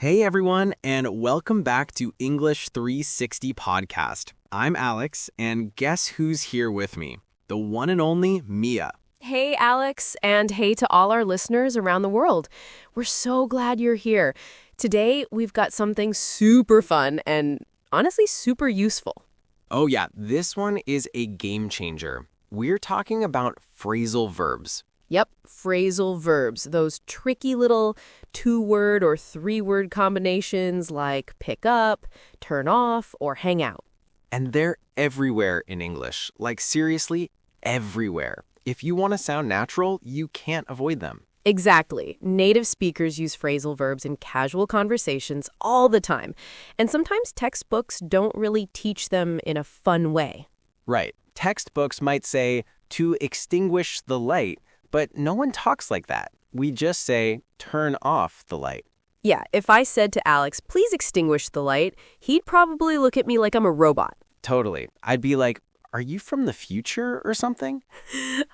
Hey everyone, and welcome back to English 360 Podcast. I'm Alex, and guess who's here with me? The one and only Mia. Hey, Alex, and hey to all our listeners around the world. We're so glad you're here. Today, we've got something super fun and honestly super useful. Oh yeah, this one is a game changer. We're talking about phrasal verbs. Yep, phrasal verbs, those tricky little two-word or three-word combinations like pick up, turn off, or hang out. And they're everywhere in English, like seriously, everywhere. If you want to sound natural, you can't avoid them. Exactly. Native speakers use phrasal verbs in casual conversations all the time, and sometimes textbooks don't really teach them in a fun way. Right. Textbooks might say, to extinguish the light, but no one talks like that. We just say, turn off the light. Yeah, if I said to Alex, please extinguish the light, he'd probably look at me like I'm a robot. Totally. I'd be like, are you from the future or something?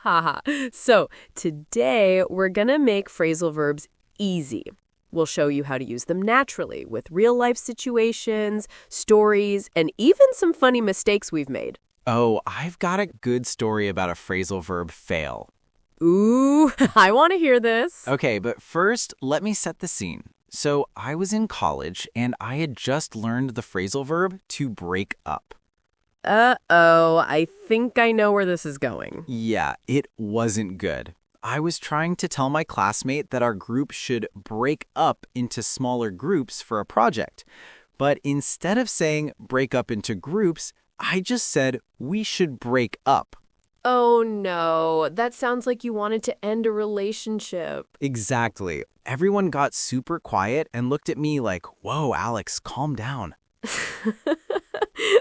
Haha. So today we're going to make phrasal verbs easy. We'll show you how to use them naturally with real-life situations, stories, and even some funny mistakes we've made. Oh, I've got a good story about a phrasal verb fail. Ooh, I want to hear this. Okay, but first, let me set the scene. So I was in college, and I had just learned the phrasal verb to break up. Uh-oh, I think I know where this is going. Yeah, it wasn't good. I was trying to tell my classmate that our group should break up into smaller groups for a project. But instead of saying break up into groups, I just said we should break up. Oh no, that sounds like you wanted to end a relationship. Exactly. Everyone got super quiet and looked at me like, whoa, Alex, calm down.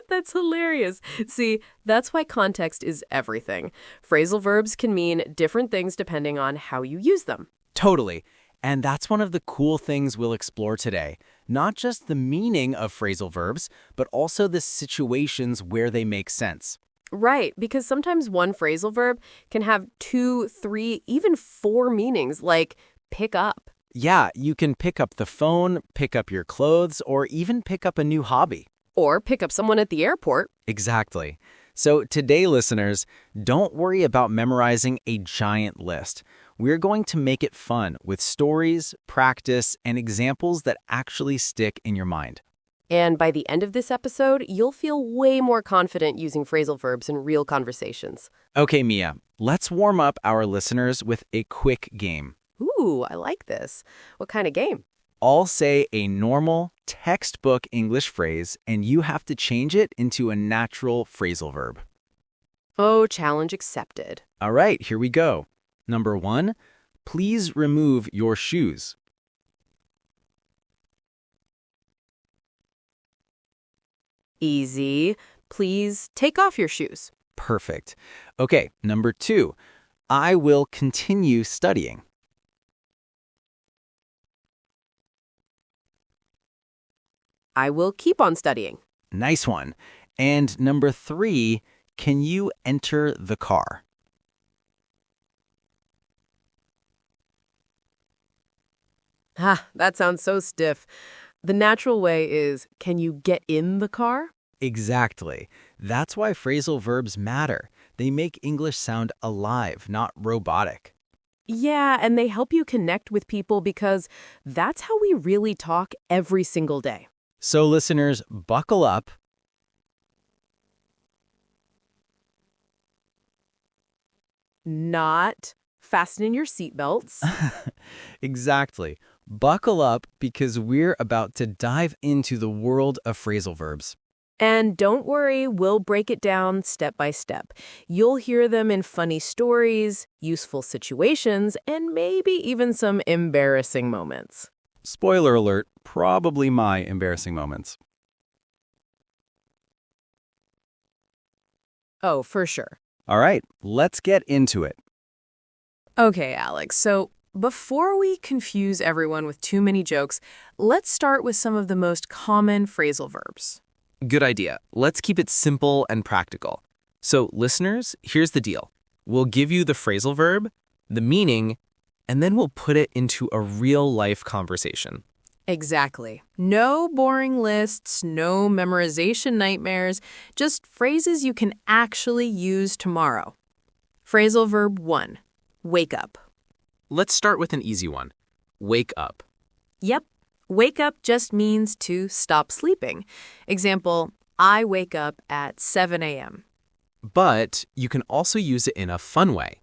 That's hilarious. See, that's why context is everything. Phrasal verbs can mean different things depending on how you use them. Totally. And that's one of the cool things we'll explore today. Not just the meaning of phrasal verbs, but also the situations where they make sense. Right, because sometimes one phrasal verb can have 2, 3, even 4 meanings, like pick up. Yeah, you can pick up the phone, pick up your clothes, or even pick up a new hobby. Or pick up someone at the airport. Exactly. So today, listeners, don't worry about memorizing a giant list. We're going to make it fun with stories, practice, and examples that actually stick in your mind. And by the end of this episode, you'll feel way more confident using phrasal verbs in real conversations. Okay, Mia, let's warm up our listeners with a quick game. Ooh, I like this. What kind of game? I'll say a normal textbook English phrase, and you have to change it into a natural phrasal verb. Oh, challenge accepted. All right, here we go. Number 1, please remove your shoes. Easy. Please take off your shoes. Perfect. Okay, number 2, I will continue studying. I will keep on studying. Nice one. And number 3, can you enter the car? That sounds so stiff. The natural way is, can you get in the car? Exactly. That's why phrasal verbs matter. They make English sound alive, not robotic. Yeah, and they help you connect with people because that's how we really talk every single day. So listeners, buckle up. Not fasten in your seatbelts. Exactly. Buckle up because we're about to dive into the world of phrasal verbs. And don't worry, we'll break it down step by step. You'll hear them in funny stories, useful situations, and maybe even some embarrassing moments. Spoiler alert, probably my embarrassing moments. Oh, for sure. All right, let's get into it. Okay, Alex, so before we confuse everyone with too many jokes, let's start with some of the most common phrasal verbs. Good idea. Let's keep it simple and practical. So, listeners, here's the deal. We'll give you the phrasal verb, the meaning, and then we'll put it into a real-life conversation. Exactly. No boring lists, no memorization nightmares, just phrases you can actually use tomorrow. Phrasal verb 1, wake up. Let's start with an easy one. Wake up. Yep, wake up just means to stop sleeping. Example, I wake up at 7 a.m. But you can also use it in a fun way.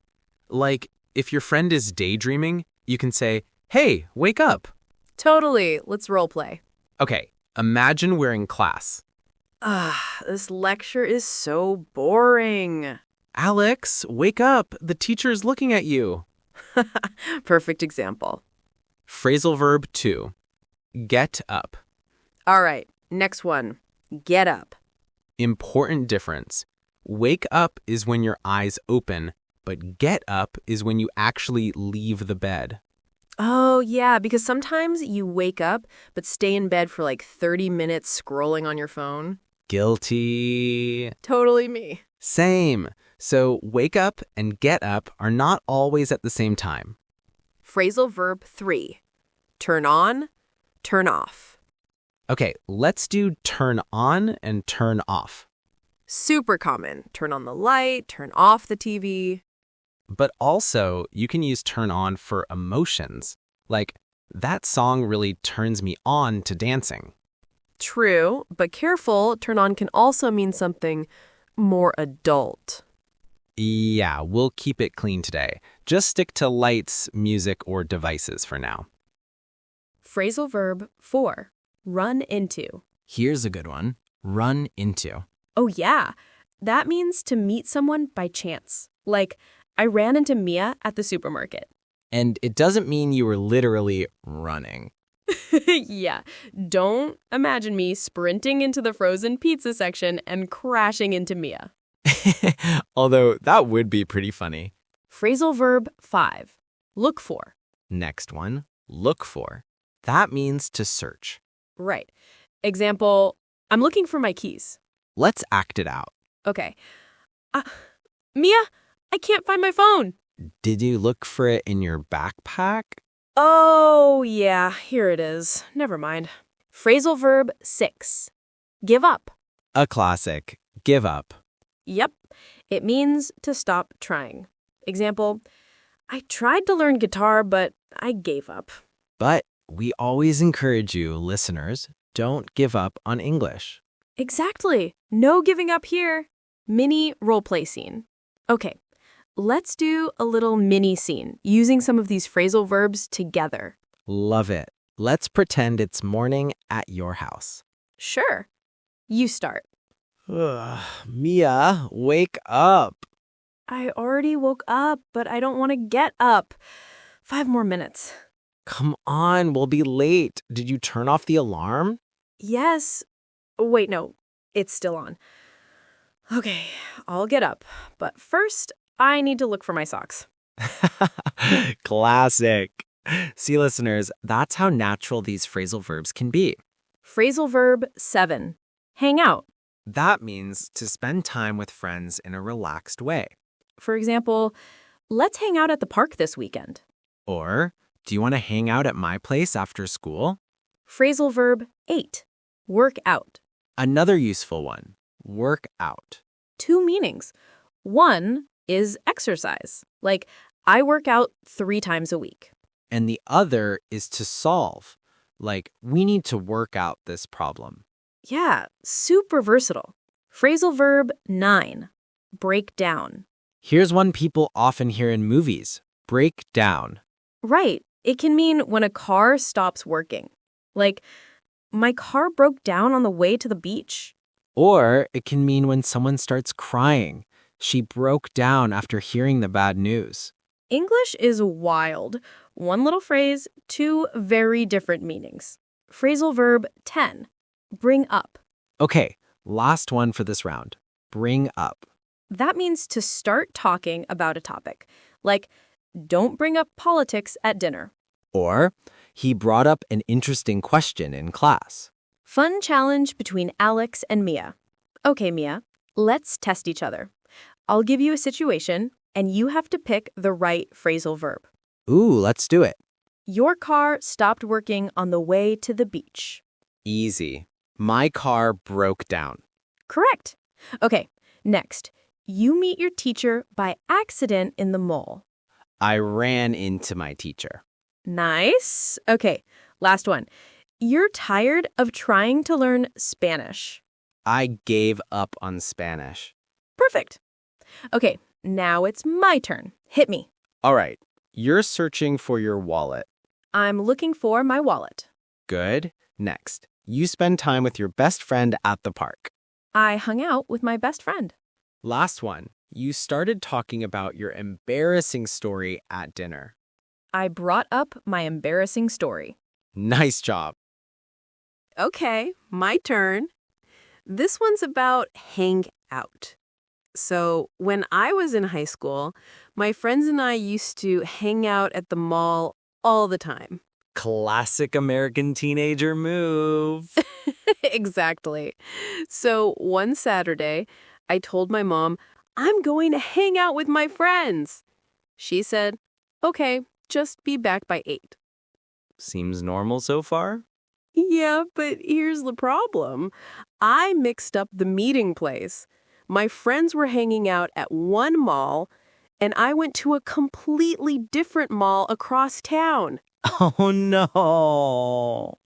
Like, if your friend is daydreaming, you can say, "Hey, wake up." Totally, let's role play. Okay, imagine we're in class. This lecture is so boring. Alex, wake up. The teacher's looking at you. Perfect example. Phrasal verb 2, get up. All right, next one, get up. Important difference. Wake up is when your eyes open, but get up is when you actually leave the bed. Oh, yeah, because sometimes you wake up but stay in bed for like 30 minutes scrolling on your phone. Guilty. Totally me. Same. So wake up and get up are not always at the same time. Phrasal verb 3, turn on, turn off. Okay, let's do turn on and turn off. Super common. Turn on the light, turn off the TV. But also, you can use turn on for emotions. Like, that song really turns me on to dancing. True, but careful, turn on can also mean something more adult. Yeah, we'll keep it clean today. Just stick to lights, music, or devices for now. Phrasal verb 4, run into. Here's a good one. Run into. Oh yeah, that means to meet someone by chance. Like, I ran into Mia at the supermarket. And it doesn't mean you were literally running. Yeah, don't imagine me sprinting into the frozen pizza section and crashing into Mia. Although that would be pretty funny. Phrasal verb 5, look for. Next one, look for. That means to search. Right. Example, I'm looking for my keys. Let's act it out. Okay. Mia, I can't find my phone. Did you look for it in your backpack? Oh, yeah, here it is. Never mind. Phrasal verb 6, give up. A classic. Give up. Yep, it means to stop trying. Example, I tried to learn guitar, but I gave up. But we always encourage you, listeners, don't give up on English. Exactly. No giving up here. Mini roleplay scene. Okay, let's do a little mini scene using some of these phrasal verbs together. Love it. Let's pretend it's morning at your house. Sure. You start. Mia, wake up. I already woke up, but I don't want to get up. 5 more minutes. Come on, we'll be late. Did you turn off the alarm? Yes. Wait, no, it's still on. Okay, I'll get up. But first, I need to look for my socks. Classic. See, listeners, that's how natural these phrasal verbs can be. Phrasal verb 7, hang out. That means to spend time with friends in a relaxed way. For example, let's hang out at the park this weekend. Or, do you want to hang out at my place after school? Phrasal verb 8, work out. Another useful one, work out. 2 meanings. One is exercise, like I work out 3 times a week. And the other is to solve, like we need to work out this problem. Yeah, super versatile. Phrasal verb 9, break down. Here's one people often hear in movies, break down. Right, it can mean when a car stops working. Like, my car broke down on the way to the beach. Or it can mean when someone starts crying. She broke down after hearing the bad news. English is wild. One little phrase, 2 very different meanings. Phrasal verb 10, bring up. Okay, last one for this round. Bring up. That means to start talking about a topic. Like, don't bring up politics at dinner. Or, he brought up an interesting question in class. Fun challenge between Alex and Mia. Okay, Mia, let's test each other. I'll give you a situation, and you have to pick the right phrasal verb. Ooh, let's do it. Your car stopped working on the way to the beach. Easy. My car broke down. Correct. Okay, next. You meet your teacher by accident in the mall. I ran into my teacher. Nice. Okay, last one. You're tired of trying to learn Spanish. I gave up on Spanish. Perfect. Okay, now it's my turn. Hit me. All right. You're searching for your wallet. I'm looking for my wallet. Good. Next. You spend time with your best friend at the park. I hung out with my best friend. Last one. You started talking about your embarrassing story at dinner. I brought up my embarrassing story. Nice job. Okay, my turn. This one's about hang out. So, when I was in high school, my friends and I used to hang out at the mall all the time. Classic American teenager move. Exactly. So, one Saturday, I told my mom, I'm going to hang out with my friends. She said, okay, just be back by 8. Seems normal so far? Yeah, but here's the problem. I mixed up the meeting place. My friends were hanging out at one mall, and I went to a completely different mall across town. Oh, no.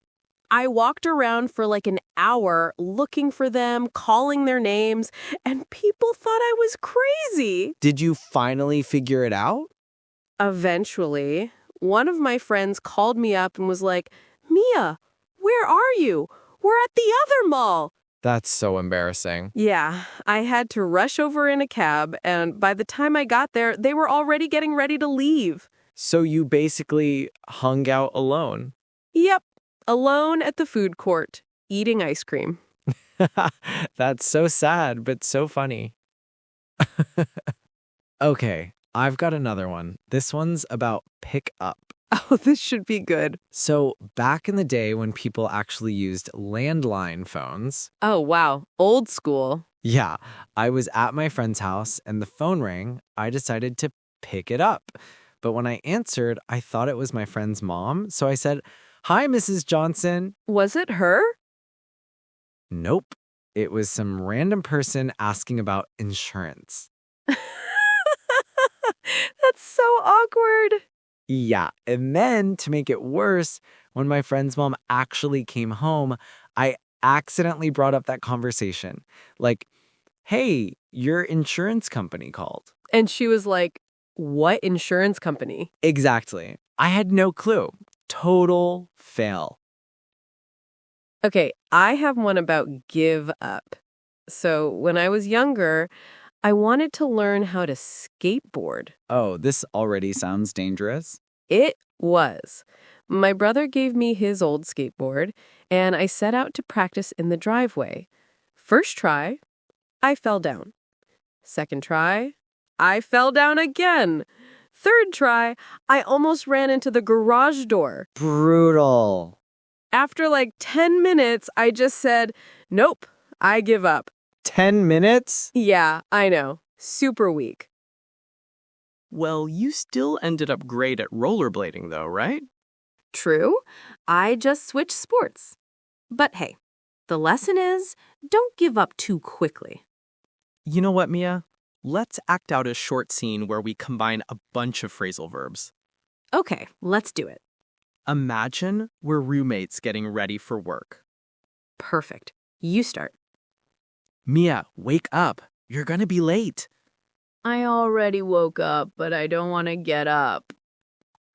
I walked around for like an hour looking for them, calling their names, and people thought I was crazy. Did you finally figure it out? Eventually, one of my friends called me up and was like, Mia, where are you? We're at the other mall. That's so embarrassing. Yeah, I had to rush over in a cab, and by the time I got there, they were already getting ready to leave. So you basically hung out alone. Yep, alone at the food court, eating ice cream. That's so sad, but so funny. Okay, I've got another one. This one's about pick up. Oh, this should be good. So back in the day when people actually used landline phones, Oh, wow, old school. yeah, I was at my friend's house and the phone rang. I decided to pick it up. But when I answered, I thought it was my friend's mom. So I said, "Hi, Mrs. Johnson." Was it her? Nope. It was some random person asking about insurance. That's so awkward. Yeah, and then to make it worse, when my friend's mom actually came home, I accidentally brought up that conversation. Like, hey, your insurance company called. And she was like, what insurance company? Exactly. I had no clue. Total fail. Okay, I have one about give up. So when I was younger, I wanted to learn how to skateboard. Oh, this already sounds dangerous. It was. My brother gave me his old skateboard, and I set out to practice in the driveway. First try, I fell down. Second try, I fell down again. Third try, I almost ran into the garage door. Brutal. After like 10 minutes, I just said, nope, I give up. 10 minutes? Yeah, I know. Super weak. Well, you still ended up great at rollerblading, though, right? True, I just switched sports. But hey, the lesson is, don't give up too quickly. You know what, Mia? Let's act out a short scene where we combine a bunch of phrasal verbs. Okay, let's do it. Imagine we're roommates getting ready for work. Perfect. You start. Mia, wake up. You're gonna be late. I already woke up, but I don't want to get up.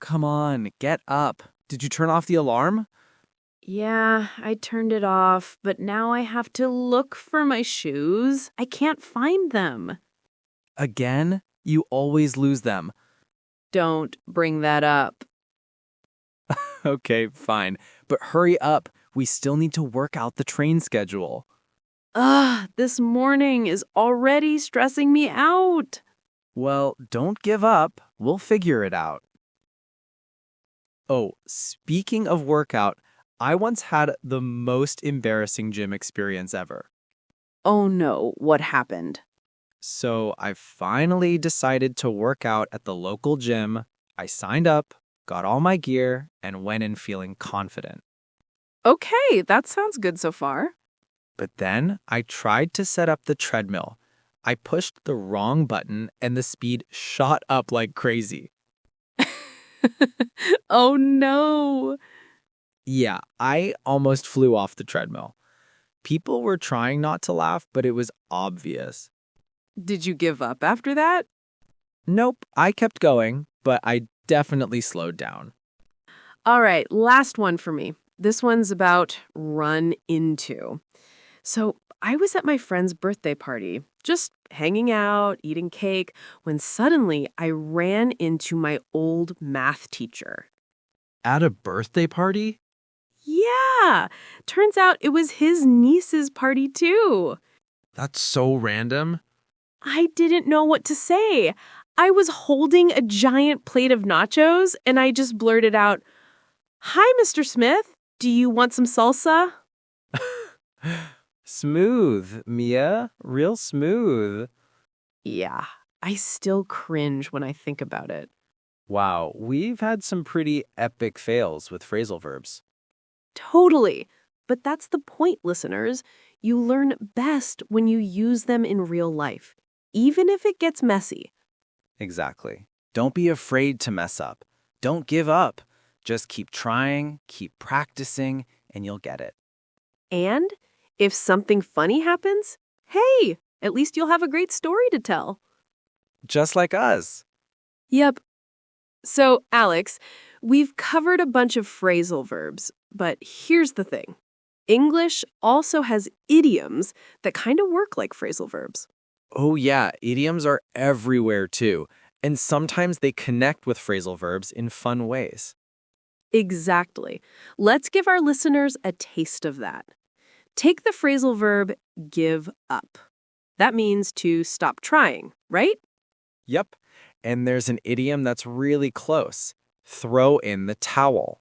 Come on, get up. Did you turn off the alarm? Yeah, I turned it off, but now I have to look for my shoes. I can't find them. Again? You always lose them. Don't bring that up. Okay, fine. But hurry up. We still need to work out the train schedule. This morning is already stressing me out. Well, don't give up. We'll figure it out. Oh, speaking of workout, I once had the most embarrassing gym experience ever. Oh no, what happened? So I finally decided to work out at the local gym. I signed up. got all my gear, and went in feeling confident. Okay, that sounds good so far. But then I tried to set up the treadmill. I pushed the wrong button and the speed shot up like crazy. Oh no. Yeah, I almost flew off the treadmill. People were trying not to laugh, but it was obvious. Did you give up after that? Nope, I kept going, but I definitely slowed down. All right, last one for me. This one's about run into. So I was at my friend's birthday party, just hanging out, eating cake, when suddenly I ran into my old math teacher. At a birthday party? Yeah, turns out it was his niece's party too. That's so random. I didn't know what to say. I was holding a giant plate of nachos and I just blurted out, "Hi, Mr. Smith. Do you want some salsa?" Smooth, Mia. Real smooth. Yeah, I still cringe when I think about it. Wow, we've had some pretty epic fails with phrasal verbs. Totally. But that's the point, listeners. You learn best when you use them in real life, even if it gets messy. Exactly. Don't be afraid to mess up. Don't give up. Just keep trying, keep practicing, and you'll get it. And if something funny happens, hey, at least you'll have a great story to tell. Just like us. Yep. So, Alex, we've covered a bunch of phrasal verbs, but here's the thing. English also has idioms that kind of work like phrasal verbs. Oh yeah, idioms are everywhere too. And sometimes they connect with phrasal verbs in fun ways. Exactly. Let's give our listeners a taste of that. Take the phrasal verb give up. That means to stop trying, right? Yep. And there's an idiom that's really close. Throw in the towel.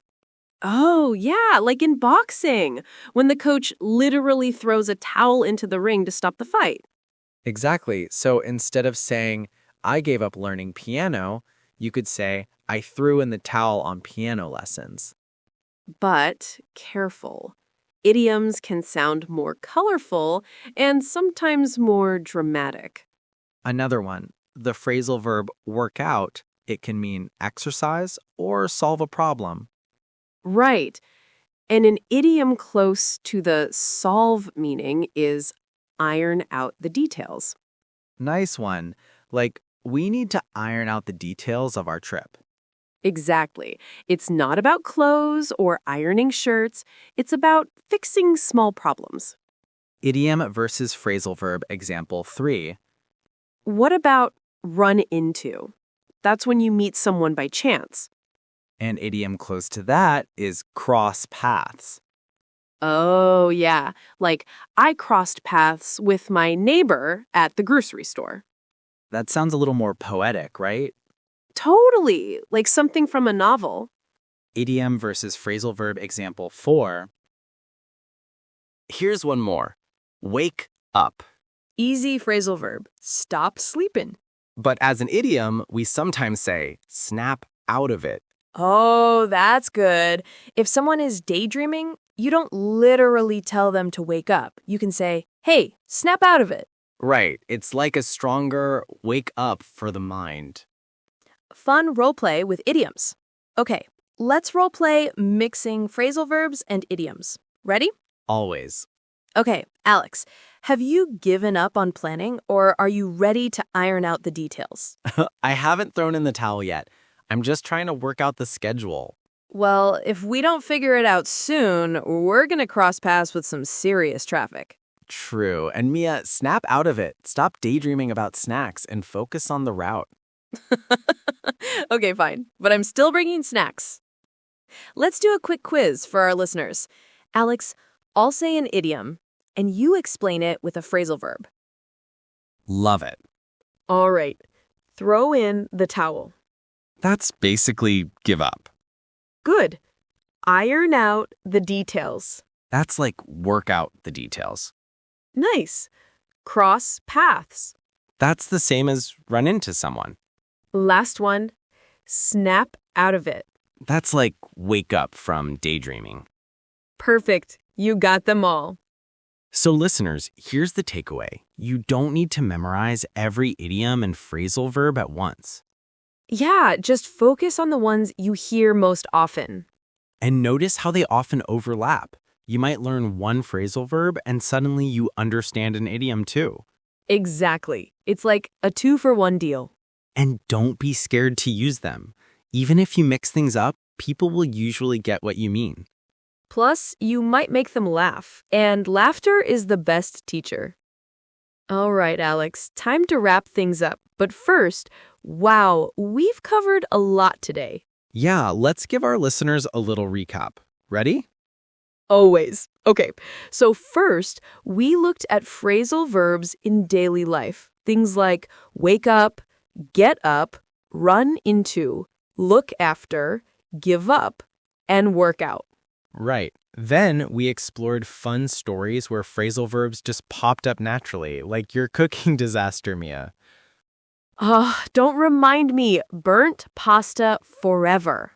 Oh, yeah, like in boxing, when the coach literally throws a towel into the ring to stop the fight. Exactly. So instead of saying, I gave up learning piano, you could say, I threw in the towel on piano lessons. But careful. Idioms can sound more colorful and sometimes more dramatic. Another one, the phrasal verb work out, it can mean exercise or solve a problem. Right. And an idiom close to the solve meaning is iron out the details. Nice one. Like, we need to iron out the details of our trip. Exactly. It's not about clothes or ironing shirts. It's about fixing small problems. Idiom versus phrasal verb example 3. What about run into? That's when you meet someone by chance. An idiom close to that is cross paths. Oh, yeah. Like, I crossed paths with my neighbor at the grocery store. That sounds a little more poetic, right? Totally. Like something from a novel. Idiom versus phrasal verb example 4. Here's one more. Wake up. Easy phrasal verb. Stop sleeping. But as an idiom, we sometimes say, snap out of it. Oh, that's good. If someone is daydreaming, you don't literally tell them to wake up. You can say, hey, snap out of it. Right. It's like a stronger wake up for the mind. Fun role play with idioms. Okay, let's role play mixing phrasal verbs and idioms. Ready? Always. Okay, Alex, have you given up on planning or are you ready to iron out the details? I haven't thrown in the towel yet. I'm just trying to work out the schedule. Well, if we don't figure it out soon, we're going to cross paths with some serious traffic. True. And Mia, snap out of it. Stop daydreaming about snacks and focus on the route. Okay, fine. But I'm still bringing snacks. Let's do a quick quiz for our listeners. Alex, I'll say an idiom, and you explain it with a phrasal verb. Love it. All right. Throw in the towel. That's basically give up. Good. Iron out the details. That's like work out the details. Nice. Cross paths. That's the same as run into someone. Last one. Snap out of it. That's like wake up from daydreaming. Perfect. You got them all. So listeners, here's the takeaway. You don't need to memorize every idiom and phrasal verb at once. Yeah, just focus on the ones you hear most often. And notice how they often overlap. You might learn one phrasal verb and suddenly you understand an idiom too. Exactly. It's like a 2-for-1 deal. And don't be scared to use them. Even if you mix things up, people will usually get what you mean. Plus, you might make them laugh, and laughter is the best teacher. All right, Alex, time to wrap things up. But first, wow, we've covered a lot today. Yeah, let's give our listeners a little recap. Ready? Always. Okay, so first, we looked at phrasal verbs in daily life. Things like wake up, get up, run into, look after, give up, and work out. Right. Then we explored fun stories where phrasal verbs just popped up naturally, like your cooking disaster, Mia. Don't remind me. Burnt pasta forever.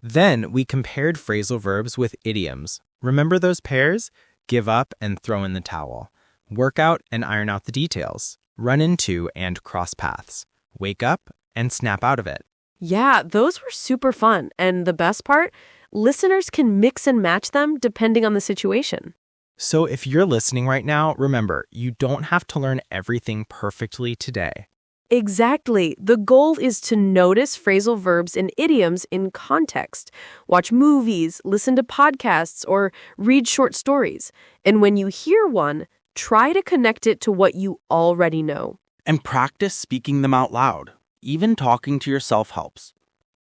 Then we compared phrasal verbs with idioms. Remember those pairs? Give up and throw in the towel. Work out and iron out the details. Run into and cross paths. Wake up and snap out of it. Yeah, those were super fun. And the best part? Listeners can mix and match them depending on the situation. So if you're listening right now, remember, you don't have to learn everything perfectly today. Exactly. The goal is to notice phrasal verbs and idioms in context. Watch movies, listen to podcasts, or read short stories. And when you hear one, try to connect it to what you already know. And practice speaking them out loud. Even talking to yourself helps.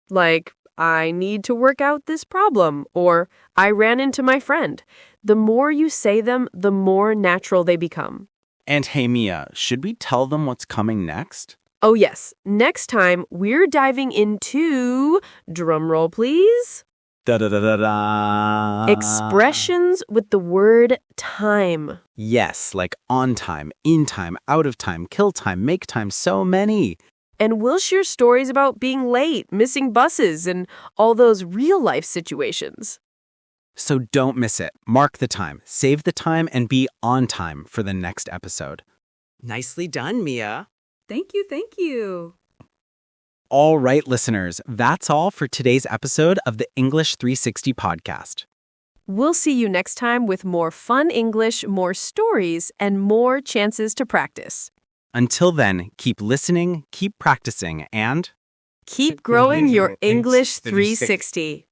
Like, I need to work out this problem, or I ran into my friend. The more you say them, the more natural they become. And hey, Mia, should we tell them what's coming next? Oh, yes. Next time, we're diving into, drumroll please, Da-da-da-da-da. expressions with the word time. Yes, like on time, in time, out of time, kill time, make time, so many. And we'll share stories about being late, missing buses, and all those real-life situations. So don't miss it. Mark the time, save the time, and be on time for the next episode. Nicely done, Mia. Thank you, thank you. All right, listeners, that's all for today's episode of the English 360 podcast. We'll see you next time with more fun English, more stories, and more chances to practice. Until then, keep listening, keep practicing, and Keep growing your English 360.